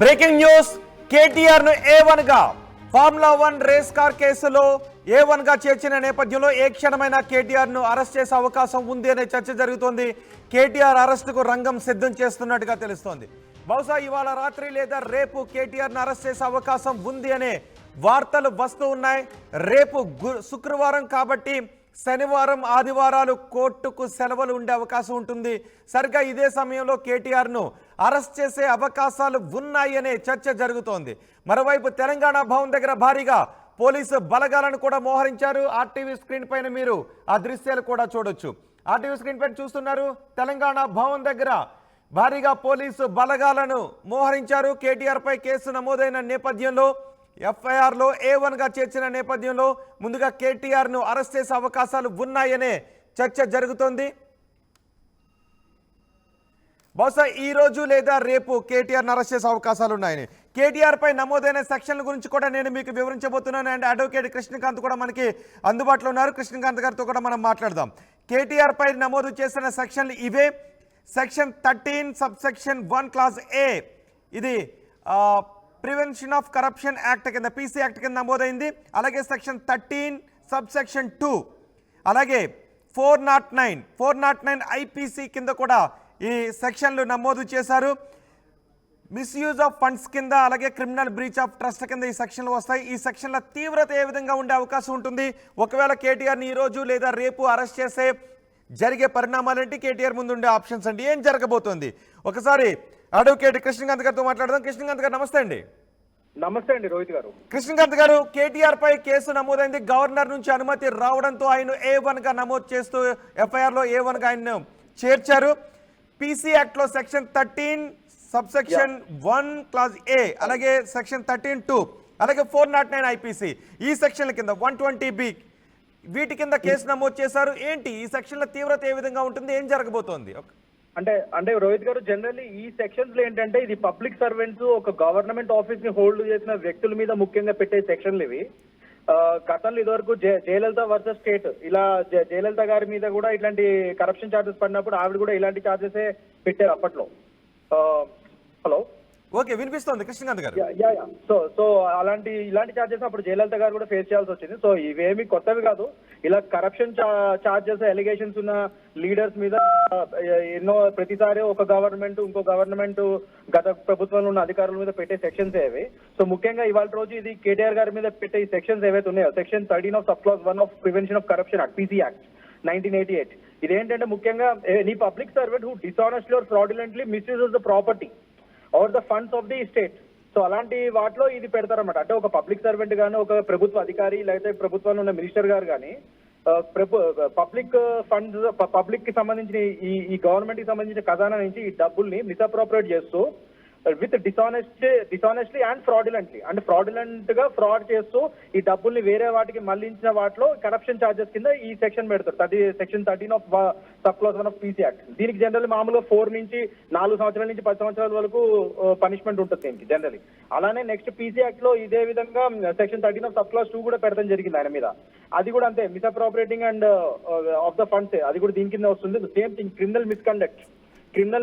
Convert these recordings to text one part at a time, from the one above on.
Breaking news KTR ను A1 గా formula 1 race car కేసులో A1 గా చేర్చిన నేపథ్యంలో ఏ క్షణమైన కేటీఆర్ ను అరెస్ట్ చేసే అవకాశం ఉంది అనే చర్చ జరుగుతోంది. కేటీఆర్ అరెస్టుకు రంగం సిద్ధం చేస్తున్నట్టుగా తెలుస్తోంది. బహుశా ఇవాళ రాత్రి లేదా రేపు కేటీఆర్ ను అరెస్ట్ చేసే అవకాశం ఉంది అనే వార్తలు వస్తూ ఉన్నాయి. రేపు శుక్రవారం కాబట్టి శనివారం ఆదివారాలు కోర్టుకు సెలవులు ఉండే అవకాశం ఉంటుంది. సరిగ్గా ఇదే సమయంలో కేటీఆర్ను అరెస్ట్ చేసే అవకాశాలు ఉన్నాయనే చర్చ జరుగుతోంది. మరోవైపు తెలంగాణ భవన్ దగ్గర భారీగా పోలీసు బలగాలను కూడా మోహరించారు. ఆర్టీవీ స్క్రీన్ పైన మీరు ఆ దృశ్యాలు కూడా చూడొచ్చు. ఆర్టీవీ స్క్రీన్ పైన చూస్తున్నారు. తెలంగాణ భవన్ దగ్గర భారీగా పోలీసు బలగాలను మోహరించారు. కేటీఆర్ పై కేసు నమోదైన నేపథ్యంలో FIR లో A1 గా చేర్చిన నేపథ్యంలో ముందుగా కేటీఆర్ ను అరెస్ట్ చేసే అవకాశాలు ఉన్నాయనే చర్చ జరుగుతోంది. బహుశా ఈ రోజు లేదా రేపు కేటీఆర్ ను అరెస్ట్ చేసే అవకాశాలు ఉన్నాయని కేటీఆర్ పై నమోదైన సెక్షన్ల గురించి కూడా నేను మీకు వివరించబోతున్నాను. అండ్ అడ్వకేట్ కృష్ణకాంత్ కూడా మనకి అందుబాటులో ఉన్నారు. కృష్ణకాంత్ గారితో కూడా మనం మాట్లాడదాం. కేటీఆర్ పై నమోదు చేసిన సెక్షన్లు ఇవే. సెక్షన్ 13 సబ్సెక్షన్ 1 క్లాస్ A ఇది ప్రివెన్షన్ ఆఫ్ కరప్షన్ యాక్ట్ కింద PC యాక్ట్ కింద నమోదైంది. అలాగే సెక్షన్ 13 సబ్సెక్షన్ 2 అలాగే 409 IPC కింద కూడా ఈ సెక్షన్లు నమోదు చేశారు. మిస్యూజ్ ఆఫ్ ఫండ్స్ కింద అలాగే క్రిమినల్ బ్రీచ్ ఆఫ్ ట్రస్ట్ కింద ఈ సెక్షన్లు వస్తాయి. ఈ సెక్షన్ల తీవ్రత ఏ విధంగా ఉండే అవకాశం ఉంటుంది? ఒకవేళ కేటీఆర్ని ఈరోజు లేదా రేపు అరెస్ట్ చేసే జరిగే పరిణామాలేంటి? కేటీఆర్ ముందు ఉండే ఆప్షన్స్ అంటే ఏం జరగబోతోంది? ఒకసారి అడ్వకేట్ కృష్ణకాంత్ గారితో మాట్లాడదాం. కృష్ణకాంత్ గారు నమస్తే అండి. నమస్తే అండి రోహిత్ గారు. కృష్ణకాంత్ గారు, కేటీఆర్ పై కేసు నమోదైంది. గవర్నర్ నుంచి అనుమతి రావడంతో ఆయన A1 గా నమోదు చేస్తూ FIR లో A1 గా ఆయన చేర్చారు. PC యాక్ట్ లో సెక్షన్ 13 సబ్సెక్షన్ 1 క్లాస్ A అలాగే సెక్షన్ 13(2) అలాగే 409 IPC ఈ సెక్షన్ల కింద 120B వీటి కింద కేసు నమోదు చేశారు. ఏంటి ఈ సెక్షన్ల తీవ్రత ఏ విధంగా ఉంటుంది? ఏం జరగబోతోంది? అంటే రోహిత్ గారు, జనరల్లీ ఈ సెక్షన్స్ లో ఏంటంటే ఇది పబ్లిక్ సర్వెంట్స్ ఒక గవర్నమెంట్ ఆఫీస్ ని హోల్డ్ చేసిన వ్యక్తుల మీద ముఖ్యంగా పెట్టే సెక్షన్లు ఇవి. గతంలో ఇదివరకు జయలలిత వర్సెస్ స్టేట్ ఇలా జయలలిత గారి మీద కూడా ఇట్లాంటి కరప్షన్ ఛార్జెస్ పడినప్పుడు ఆవిడ కూడా ఇలాంటి ఛార్జెస్ పెట్టారు అప్పట్లో. హలో, ఓకే, వినిపిస్తోంది కృష్ణకాంత్ గారు. సో ఇలాంటి ఛార్జెస్ అప్పుడు జయలలిత గారు కూడా ఫేస్ చేయాల్సి వచ్చింది. సో ఇవేమి కొత్తవి కాదు. ఇలా కరప్షన్ ఛార్జెస్ ఎలిగేషన్స్ ఉన్న లీడర్స్ మీద ఎన్నో ప్రతిసారి ఒక గవర్నమెంట్ ఇంకో గవర్నమెంట్ గత ప్రభుత్వంలో ఉన్న అధికారుల మీద పెట్టే సెక్షన్స్ ఏవి. సో ముఖ్యంగా ఇవాళ రోజు ఇది కేటీఆర్ గారి మీద పెట్టే ఈ సెక్షన్స్ ఏవైతే ఉన్నాయో section 13 of sub clause 1 of prevention of corruption act PC act 1988. ఇదేంటంటే ముఖ్యంగా any public servant who dishonestly or fraudulently misuses the property or the funds of the state. So అలాంటి వాటిలో ఇది పెడతారన్నమాట. అంటే ఒక పబ్లిక్ సర్వెంట్ గానీ ఒక ప్రభుత్వ అధికారి లేకపోతే ప్రభుత్వంలో ఉన్న మినిస్టర్ గారు కానీ పబ్లిక్ ఫండ్స్ పబ్లిక్ కి సంబంధించిన ఈ గవర్నమెంట్ కి సంబంధించిన ఖజానా నుంచి ఈ డబ్బుల్ని మిస్అప్రోప్రియేట్ చేస్తూ విత్ డిసానెస్ట్లీ అండ్ ఫ్రాడ్యులెంట్లీ అంటే ఫ్రాడ్యులెంట్ గా ఫ్రాడ్ చేస్తూ ఈ డబ్బుల్ని వేరే వాటికి మళ్లించిన వాటిలో కరప్షన్ ఛార్జెస్ కింద ఈ సెక్షన్ పెడతారు. Section 13 of sub clause 1 of PC act. దీనికి జనరల్ మామూలుగా 4 నుంచి 4 సంవత్సరాల నుంచి 10 సంవత్సరాల వరకు పనిష్మెంట్ ఉంటుంది దీనికి జనరలీ. అలానే నెక్స్ట్ PC యాక్ట్ లో ఇదే విధంగా సెక్షన్ 13 ఆఫ్ సబ్ క్లాస్ 2 కూడా పెడతాం జరిగింది ఆయన మీద. అది కూడా అంతే, మిస్అప్రోప్రియేటింగ్ అండ్ ఆఫ్ ద ఫండ్స్, అది కూడా దీని కింద వస్తుంది. సేమ్ థింగ్ క్రిమినల్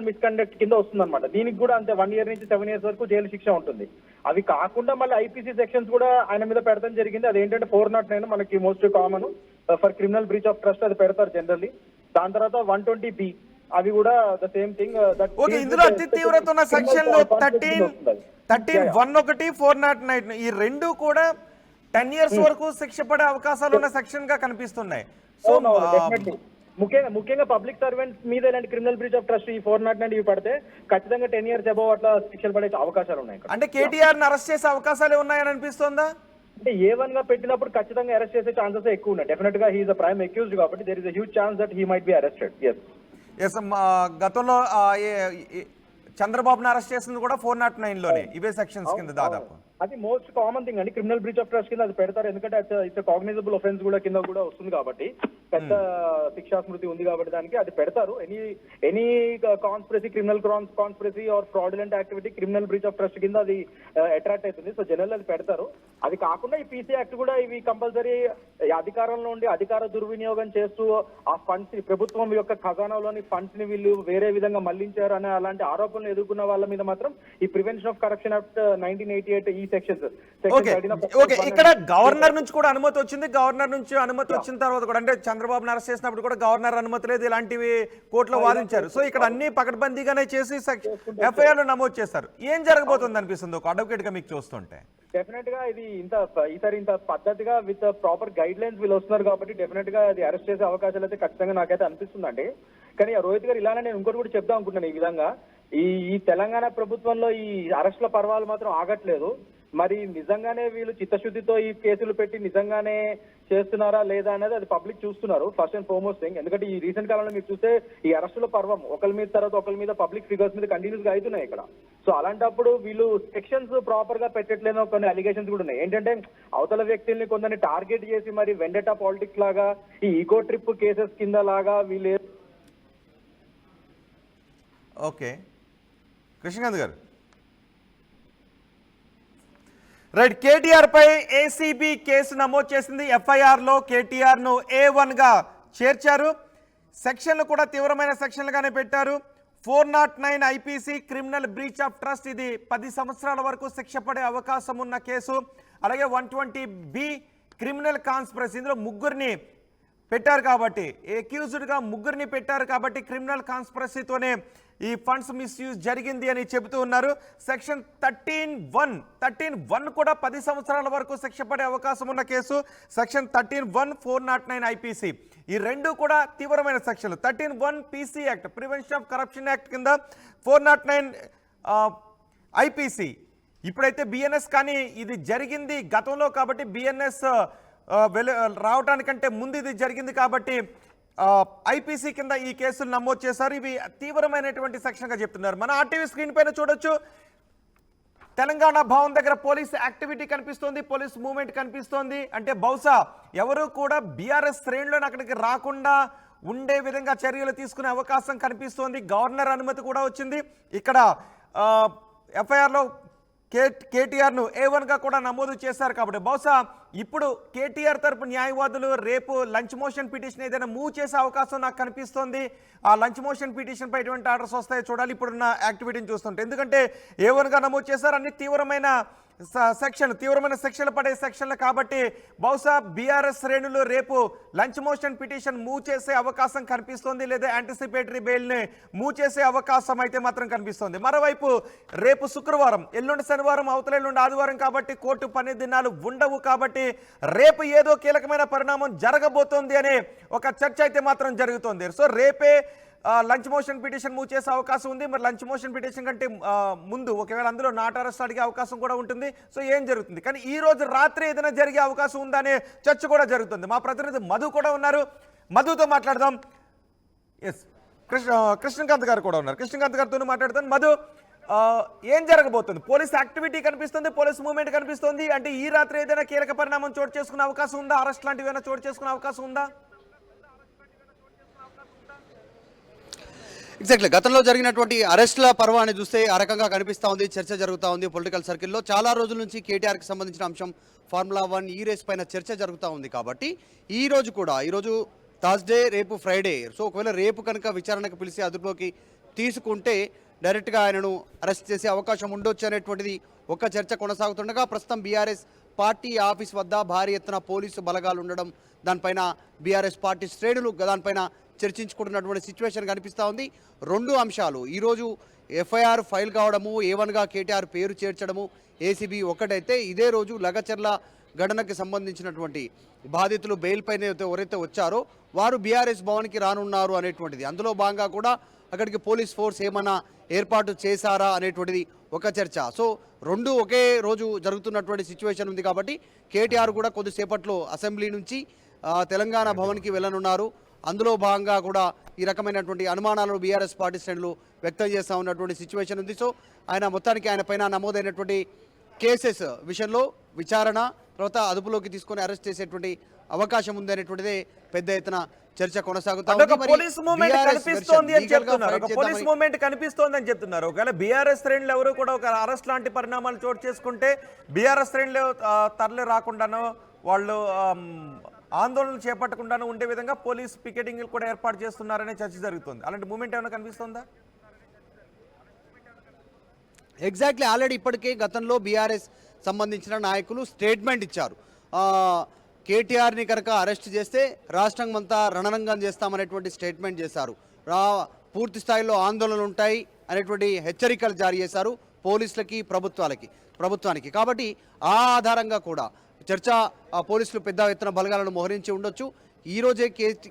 మిస్కండక్ట్ కింద వస్తుంది అనమాట. దీనికి కూడా అంతే 1 year నుంచి 7 years వరకు జైలు శిక్ష ఉంటుంది. అవి కాకుండా మళ్ళీ IPC సెక్షన్స్ కూడా ఆయన మీద పెడతాం జరిగింది. అదేంటంటే 409 మనకి most common for criminal breach of trust, అది పెడతారు జనరల్లీ. దాని తర్వాత 120B అవి కూడా ద సేమ్ థింగ్. ఇందులో అతి తీవ్రత ఉన్న సెక్షన్ లో 13(1) 409 ఈ రెండు కూడా 10 years వరకు శిక్ష పడే అవకాశాలు ఉన్న సెక్షన్ గా కనిపిస్తున్నాయి. సో ముఖ్యంగా పబ్లిక్ సర్వెంట్స్ మీద ఇలాంటి క్రిమినల్ బ్రీచ్ ఆఫ్ ట్రస్ట్ ఈ 409 ఇవి పడితే ఖచ్చితంగా 10 years అబౌవ్ అట్లా శిక్షలు పడే అవకాశాలు ఉన్నాయి. అంటే కేటీఆర్ ని అరెస్ట్ చేసే అవకాశాలు ఉన్నాయని అనిపిస్తుందా? అంటే A1 గా పెట్టినప్పుడు ఖచ్చితంగా అరెస్ట్ చేసే ఛాన్సెస్ ఎక్కువ ఉన్నాయి. డెఫినెట్ గా హీఈస్ ద ప్రైమ్ అక్యూజ్డ్ కాబట్టి there is a huge chance that he might be arrested. Yes, గతంలో చంద్రబాబును అరెస్ట్ చేసింది కూడా 409 లోనే ఇవే సెక్షన్స్ కింద దాదాపు. అది మోస్ట్ కామన్ థింగ్ అండి, క్రిమినల్ బ్రీచ్ ఆఫ్ ట్రస్ట్ కింద అది పెడతారు. ఎందుకంటే ఇట్స్ కాగ్నిజబుల్ ఒఫెన్స్ కూడా కింద కూడా వస్తుంది కాబట్టి, పెద్ద శిక్షా స్మృతి ఉంది కాబట్టి దానికి అది పెడతారు. Any conspiracy, criminal conspiracy or fraudulent activity criminal breach of trust కింద అది అట్రాక్ట్ అవుతుంది. సో జనరల్ అది పెడతారు. అది కాకుండా ఈ PC యాక్ట్ కూడా ఇవి కంపల్సరీ అధికారంలో ఉండి అధికార దుర్వినియోగం చేస్తూ ఆ ఫండ్స్ ప్రభుత్వం యొక్క ఖజానాలోని ఫండ్స్ ని వీళ్ళు వేరే విధంగా మళ్లించారు అనే అలాంటి ఆరోపణలు కరప్షన్ ఎదుర్కొన్న వాళ్ళ మీద మాత్రం ఈ ప్రివెన్షన్ ఆఫ్ కరప్షన్ యాక్ట్ 1988 ఈ సెక్షన్స్ ఓకే ఇక్కడ గవర్నర్ నుంచి కూడా అనుమతి వచ్చింది. గవర్నర్ నుంచి అనుమతి వచ్చిన తర్వాత కూడా అంటే చంద్రబాబును అరెస్ట్ చేసినప్పుడు కూడా గవర్నర్ అనుమతి లేదు, ఇలాంటివి కోర్టులో వాదించారు. సో ఇక్కడ అన్ని పకడ్బందీగానే చేసి ఎఫ్ఐఆర్ నమోదు చేస్తారు. ఏం జరగబోతుంది అనిపిస్తుంది ఒక అడ్వకేట్ గా మీకు చూస్తుంటే? డెఫినెట్ గా ఇది ఈసారి ఇంత పద్ధతిగా విత్ ప్రాపర్ గైడ్ లైన్స్ వీళ్ళు వస్తున్నారు కాబట్టి డెఫినెట్ గా అది అరెస్ట్ చేసే అవకాశాలు అయితే ఖచ్చితంగా నాకైతే అనిపిస్తుందండి. కానీ రోహిత్ గారు ఇలానే నేను ఇంకోటి కూడా చెప్దాం అనుకుంటున్నాను. ఈ విధంగా ఈ తెలంగాణ ప్రభుత్వంలో ఈ అరెస్టుల పర్వాలు మాత్రం ఆగట్లేదు. మరి నిజంగానే వీళ్ళు చిత్తశుద్ధితో ఈ కేసులు పెట్టి నిజంగానే చేస్తున్నారా లేదా అనేది అది పబ్లిక్ చూస్తున్నారు ఫస్ట్ అండ్ ఫార్మోస్ట్ థింగ్. ఎందుకంటే ఈ రీసెంట్ కాలంలో మీరు చూస్తే ఈ అరెస్టుల పర్వం ఒకరి మీద తర్వాత ఒకరి మీద పబ్లిక్ ఫిగర్స్ మీద కంటిన్యూస్ గా అవుతున్నాయి ఇక్కడ. సో అలాంటప్పుడు వీళ్ళు సెక్షన్స్ ప్రాపర్ గా పెట్టట్లేదో కొన్ని అలిగేషన్స్ కూడా ఉన్నాయి. ఏంటంటే అవతల వ్యక్తుల్ని కొందరిని టార్గెట్ చేసి మరి వెండటా పాలిటిక్స్ లాగా ఈ ఈకో ట్రిప్ కేసెస్ కింద లాగా వీళ్ళు. ఓకే కృష్ణకాంత్ గారు రైట్. కేటీఆర్ పై ఏసీబీ కేసు నమోదు చేసింది. ఎఫ్ఐఆర్ లో కేటీఆర్ ను A1 గా చేర్చారు. సెక్షన్లు కూడా తీవ్రమైన సెక్షన్లుగానే పెట్టారు. 409 IPC criminal breach of trust, ఇది 10 సంవత్సరాల వరకు శిక్ష పడే అవకాశం ఉన్న కేసు. అలాగే 120B క్రిమినల్ కాన్స్పిరసీ, ఇందులో ముగ్గురిని పెట్టారు కాబట్టి అక్యూజ్డ్గా ముగ్గురిని పెట్టారు కాబట్టి క్రిమినల్ కాన్స్పిరసీతోనే ఈ ఫండ్స్ మిస్యూజ్ జరిగింది అని చెబుతూ ఉన్నారు. సెక్షన్ 13(1) కూడా 10 సంవత్సరాల వరకు శిక్ష పడే అవకాశం ఉన్న కేసు. సెక్షన్ 13(1) 409 ఐపీసీ, ఈ రెండు కూడా తీవ్రమైన సెక్షన్లు. 13(1) PC act, prevention of corruption act కింద, 409 ఐపీసీ. ఇప్పుడైతే బిఎన్ఎస్, కానీ ఇది జరిగింది గతంలో కాబట్టి బిఎన్ఎస్ రావడానికంటే ముందు ఇది జరిగింది కాబట్టి ఐపీసీ కింద ఈ కేసులు నమోదు చేశారు. ఇవి తీవ్రమైనటువంటి సెక్షన్గా చెప్తున్నారు. మన ఆర్టీవీ స్క్రీన్ పైన చూడొచ్చు, తెలంగాణ భవన్ దగ్గర పోలీస్ యాక్టివిటీ కనిపిస్తోంది, పోలీస్ మూవ్మెంట్ కనిపిస్తోంది. అంటే బహుశా ఎవరు కూడా బీఆర్ఎస్ శ్రేణులను అక్కడికి రాకుండా ఉండే విధంగా చర్యలు తీసుకునే అవకాశం కనిపిస్తోంది. గవర్నర్ అనుమతి కూడా వచ్చింది. ఇక్కడ ఎఫ్ఐఆర్లో కేటీఆర్ను A1 గా కూడా నమోదు చేశారు కాబట్టి బహుశా ఇప్పుడు కేటీఆర్ తరపు న్యాయవాదులు రేపు లంచ్ మోషన్ పిటిషన్ ఏదైనా మూవ్ చేసే అవకాశం నాకు కనిపిస్తోంది. ఆ లంచ్ మోషన్ పిటిషన్ పై ఎటువంటి ఆర్డర్స్ వస్తాయో చూడాలి ఇప్పుడున్న యాక్టివిటీని చూస్తుంటే. ఎందుకంటే A1 గా నమోదు చేశారు, అన్ని తీవ్రమైన సెక్షన్లు పడే సెక్షన్లు కాబట్టి బహుశా బీఆర్ఎస్ శ్రేణులు రేపు లంచ్ మోషన్ పిటిషన్ మూవ్ చేసే అవకాశం కనిపిస్తోంది, లేదా యాంటిసిపేటరీ బెయిల్ని మూవ్ చేసే అవకాశం అయితే మాత్రం కనిపిస్తోంది. మరోవైపు రేపు శుక్రవారం, ఎల్లుండి శనివారం, అవతల ఎల్లుండి ఆదివారం కాబట్టి కోర్టు పని దినాలు ఉండవు కాబట్టి రేపు ఏదో కీలకమైన పరిణామం జరగబోతోంది అనే ఒక చర్చ అయితే మాత్రం జరుగుతోంది. సో రేపే లంచ్ మోషన్ పిటిషన్ మూవ్ చేసే అవకాశం ఉంది. మరి లంచ్ మోషన్ పిటిషన్ కంటే ముందు ఒకవేళ అందులో నాట్ అరెస్ట్ అడిగే అవకాశం కూడా ఉంటుంది. సో ఏం జరుగుతుంది, కానీ ఈ రోజు రాత్రి ఏదైనా జరిగే అవకాశం ఉందా అనే చర్చ కూడా జరుగుతుంది. మా ప్రతినిధి మధు కూడా ఉన్నారు, మధుతో మాట్లాడదాం. ఎస్, కృష్ణకాంత్ గారు కూడా ఉన్నారు, కృష్ణకాంత్ గారితో మాట్లాడతాను. మధు, ఏం జరగబోతుంది? పోలీస్ యాక్టివిటీ కనిపిస్తుంది, పోలీస్ మూవ్మెంట్ కనిపిస్తుంది. అంటే ఈ రాత్రి ఏదైనా కీలక పరిణామం చోటు చేసుకునే అవకాశం ఉందా? అరెస్ట్ లాంటివి ఏమైనా చోటు చేసుకునే అవకాశం ఉందా? ఎగ్జాక్ట్లీ గతంలో జరిగినటువంటి అరెస్టుల పర్వాన్ని చూస్తే ఆ రకంగా కనిపిస్తూ ఉంది. చర్చ జరుగుతూ ఉంది పొలిటికల్ సర్కిల్లో. చాలా రోజుల నుంచి కేటీఆర్కి సంబంధించిన అంశం ఫార్ములా 1 ఈ రేస్ పైన చర్చ జరుగుతూ ఉంది కాబట్టి ఈరోజు థర్స్డే, రేపు ఫ్రైడే. సో ఒకవేళ రేపు కనుక విచారణకు పిలిచి అదుపులోకి తీసుకుంటే డైరెక్ట్గా ఆయనను అరెస్ట్ చేసే అవకాశం ఉండొచ్చు అనేటువంటిది ఒక చర్చ కొనసాగుతుండగా, ప్రస్తుతం బీఆర్ఎస్ పార్టీ ఆఫీస్ వద్ద భారీ ఎత్తున పోలీసు బలగాలు ఉండడం, దానిపైన బీఆర్ఎస్ పార్టీ శ్రేణులు దానిపైన చర్చించుకుంటున్నటువంటి సిచ్యువేషన్ కనిపిస్తూ ఉంది. రెండు అంశాలు, ఈరోజు ఎఫ్ఐఆర్ ఫైల్ కావడము, A1 గా కేటీఆర్ పేరు చేర్చడము ఏసీబీ ఒకటైతే, ఇదే రోజు లగచర్ల ఘటనకి సంబంధించినటువంటి బాధితులు బెయిల్ పైన ఎవరైతే వచ్చారో వారు బీఆర్ఎస్ భవన్కి రానున్నారు అనేటువంటిది. అందులో భాగంగా కూడా అక్కడికి పోలీస్ ఫోర్స్ ఏమన్నా ఏర్పాటు చేశారా అనేటువంటిది ఒక చర్చ. సో రెండు ఒకే రోజు జరుగుతున్నటువంటి సిచ్యువేషన్ ఉంది కాబట్టి కేటీఆర్ కూడా కొద్దిసేపట్లో అసెంబ్లీ నుంచి తెలంగాణ భవన్కి వెళ్ళనున్నారు. అందులో భాగంగా కూడా ఈ రకమైనటువంటి అనుమానాలను బీఆర్ఎస్ పార్టీ శ్రేణులు వ్యక్తం చేస్తూ ఉన్నటువంటి సిచ్యువేషన్ ఉంది. సో ఆయన పైన నమోదైనటువంటి కేసెస్ విషయంలో విచారణ తర్వాత అదుపులోకి తీసుకొని అరెస్ట్ చేసేటువంటి అవకాశం ఉంది అనేటువంటిదే పెద్ద ఎత్తున చర్చ కొనసాగుతా ఉంది. పోలీస్ మూవ్మెంట్ కనిపిస్తోంది అని చెప్తున్నారు. ఒకవేళ బీఆర్ఎస్ శ్రేణులు ఎవరు కూడా ఒక అరెస్ట్ లాంటి పరిణామాలు చోటు చేసుకుంటే బీఆర్ఎస్ శ్రేణులు తరలి రాకుండానో వాళ్ళు ఆందోళన చేపట్టకుండానే ఉండే విధంగా పోలీస్ పికెటింగ్ కూడా ఏర్పాటు చేస్తున్నారనే చర్చ జరుగుతుంది. అలాంటి మూమెంట్ ఏమైనా కనిపిస్తుందా? ఎగ్జాక్ట్లీ ఆల్రెడీ ఇప్పటికే గతంలో బీఆర్ఎస్ సంబంధించిన నాయకులు స్టేట్మెంట్ ఇచ్చారు. కేటీఆర్ని కనుక అరెస్ట్ చేస్తే రాష్ట్రం అంతా రణరంగం చేస్తామనేటువంటి స్టేట్మెంట్ చేశారు. పూర్తి స్థాయిలో ఆందోళనలు ఉంటాయి అనేటువంటి హెచ్చరికలు జారీ చేశారు పోలీసులకి, ప్రభుత్వానికి. కాబట్టి ఆ ఆధారంగా కూడా చర్చ పోలీసులు పెద్ద ఎత్తున బలగాలను మోహరించి ఉండొచ్చు. ఈ రోజే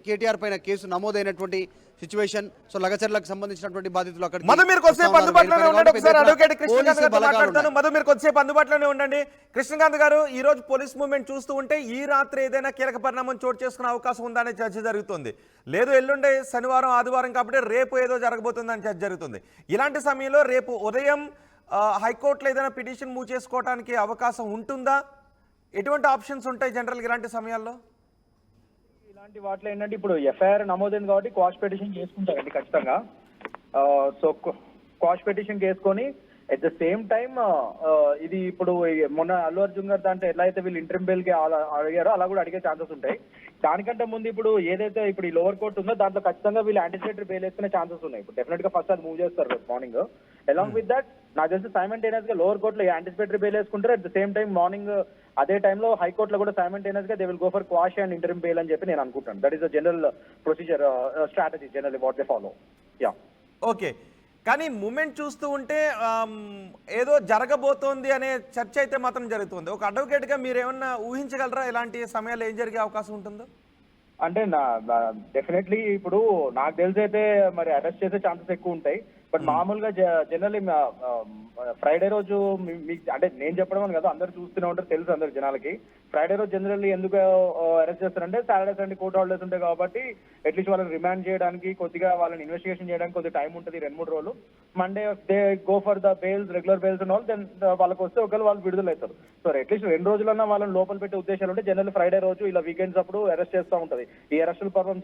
కేటీఆర్ పైన కేసు నమోదైనటువంటి సిచ్యువేషన్. సో లగచర్లకు సంబంధించినటువంటి బాధితులు అక్కడ మధు మీరు కొద్దిసేపు అందుబాటులోనే ఉండండి. ఒకసారి అడ్వకేట్ కృష్ణకాంత్ గారితో మాట్లాడతాను. మధు మీరు కొద్దిసేపు అందుబాటులోనే ఉండండి. కృష్ణకాంత్ గారు, ఈ రోజు పోలీస్ మూవ్మెంట్ చూస్తూ ఉంటే ఈ రాత్రి ఏదైనా కీలక పరిణామం చోటు చేసుకునే అవకాశం ఉందా అనే చర్చ జరుగుతుంది. లేదు ఎల్లుండే శనివారం ఆదివారం కాబట్టి రేపు ఏదో జరగబోతుందని చర్చ జరుగుతుంది. ఇలాంటి సమయంలో రేపు ఉదయం హైకోర్టులో ఏదైనా పిటిషన్ మూవ్ చేసుకోవడానికి అవకాశం ఉంటుందా? ఎటువంటి ఆప్షన్స్ ఉంటాయి జనరల్గా ఇలాంటి సమయాల్లో? ఇలాంటి వాటిలో ఏంటంటే ఇప్పుడు ఎఫ్ఐఆర్ నమోదైంది కాబట్టి క్వాష్ పిటిషన్ చేసుకుంటారండి ఖచ్చితంగా. సో క్వాష్ పిటిషన్ చేసుకొని ఎట్ ద సేమ్ టైమ్ ఇది ఇప్పుడు మొన్న అల్లు అర్జున్ గారు దాంట్లో ఎలా అయితే వీళ్ళు ఇంటర్మ్ బెయిల్ కి అడిగారో అలా కూడా అడిగే ఛాన్సెస్ ఉంటాయి. దానికంటే ముందు ఇప్పుడు ఏదైతే ఇప్పుడు ఈ లోవర్ కోర్ట్ ఉందో దాంట్లో ఖచ్చితంగా వీళ్ళు యాంటిసిపేటరీ బెయిల్ వేసుకునే ఛాన్సెస్ ఉన్నాయి. ఇప్పుడు డెఫినెట్ గా ఫస్ట్ అది మూవ్ చేస్తారు రేపు మార్నింగ్. అలాంగ్ విత్ దట్ నాకు తెలిసి సైమల్టేనియస్ గా లోవర్ కోర్టులో యాంటిసిపేటరీ బెయిల్ వేసుకుంటారు. At the same time morning అదే టైంలో హైకోర్టులో కూడా సైమల్టేనియస్ గా they will go for quash and interim bail అని చెప్పి నేను అనుకుంటాను. That is the general procedure strategy general what they follow. Yeah okay, కానీ మూమెంట్ చూస్తూ ఉంటే ఏదో జరగబోతోంది అనే చర్చ అయితే మాత్రం జరుగుతుంది. ఒక అడ్వకేట్గా మీరు ఏమన్నా ఊహించగలరా ఇలాంటి సమయాల్లో ఏం జరిగే అవకాశం ఉంటుందో? అంటే డెఫినెట్లీ ఇప్పుడు నాకు తెలిసి అయితే మరి అరెస్ట్ చేసే ఛాన్సెస్ ఎక్కువ ఉంటాయి. బట్ మామూలుగా జనరల్లీ ఫ్రైడే రోజు మీకు అంటే నేను చెప్పడం అని కదా, అందరు చూస్తూనే ఉంటారు, తెలుసు అందరు జనాలకి. ఫ్రైడే రోజు జనరల్లీ ఎందుకు అరెస్ట్ చేస్తారంటే సాటర్డే సండే కోర్ట్ హాలిడేస్ ఉంటాయి కాబట్టి అట్లీస్ట్ వాళ్ళని రిమాండ్ చేయడానికి కొద్దిగా వాళ్ళని ఇన్వెస్టిగేషన్ చేయడానికి కొద్దిగా టైం ఉంటుంది 2-3 రోజులు. Monday they go for the bails, regular bails and all, then వాళ్ళకి వస్తే ఒకవేళ వాళ్ళు విడుదల అవుతారు. సో అట్లీస్ట్ 2 రోజులన్నా వాళ్ళని లోపల పెట్టే ఉద్దేశాలు ఉంటే జనరల్ ఫ్రైడే రోజు ఇలా వీకెండ్స్ అప్పుడు అరెస్ట్ చేస్తూ ఉంటుంది. ఈ అరెస్టుల పర్వం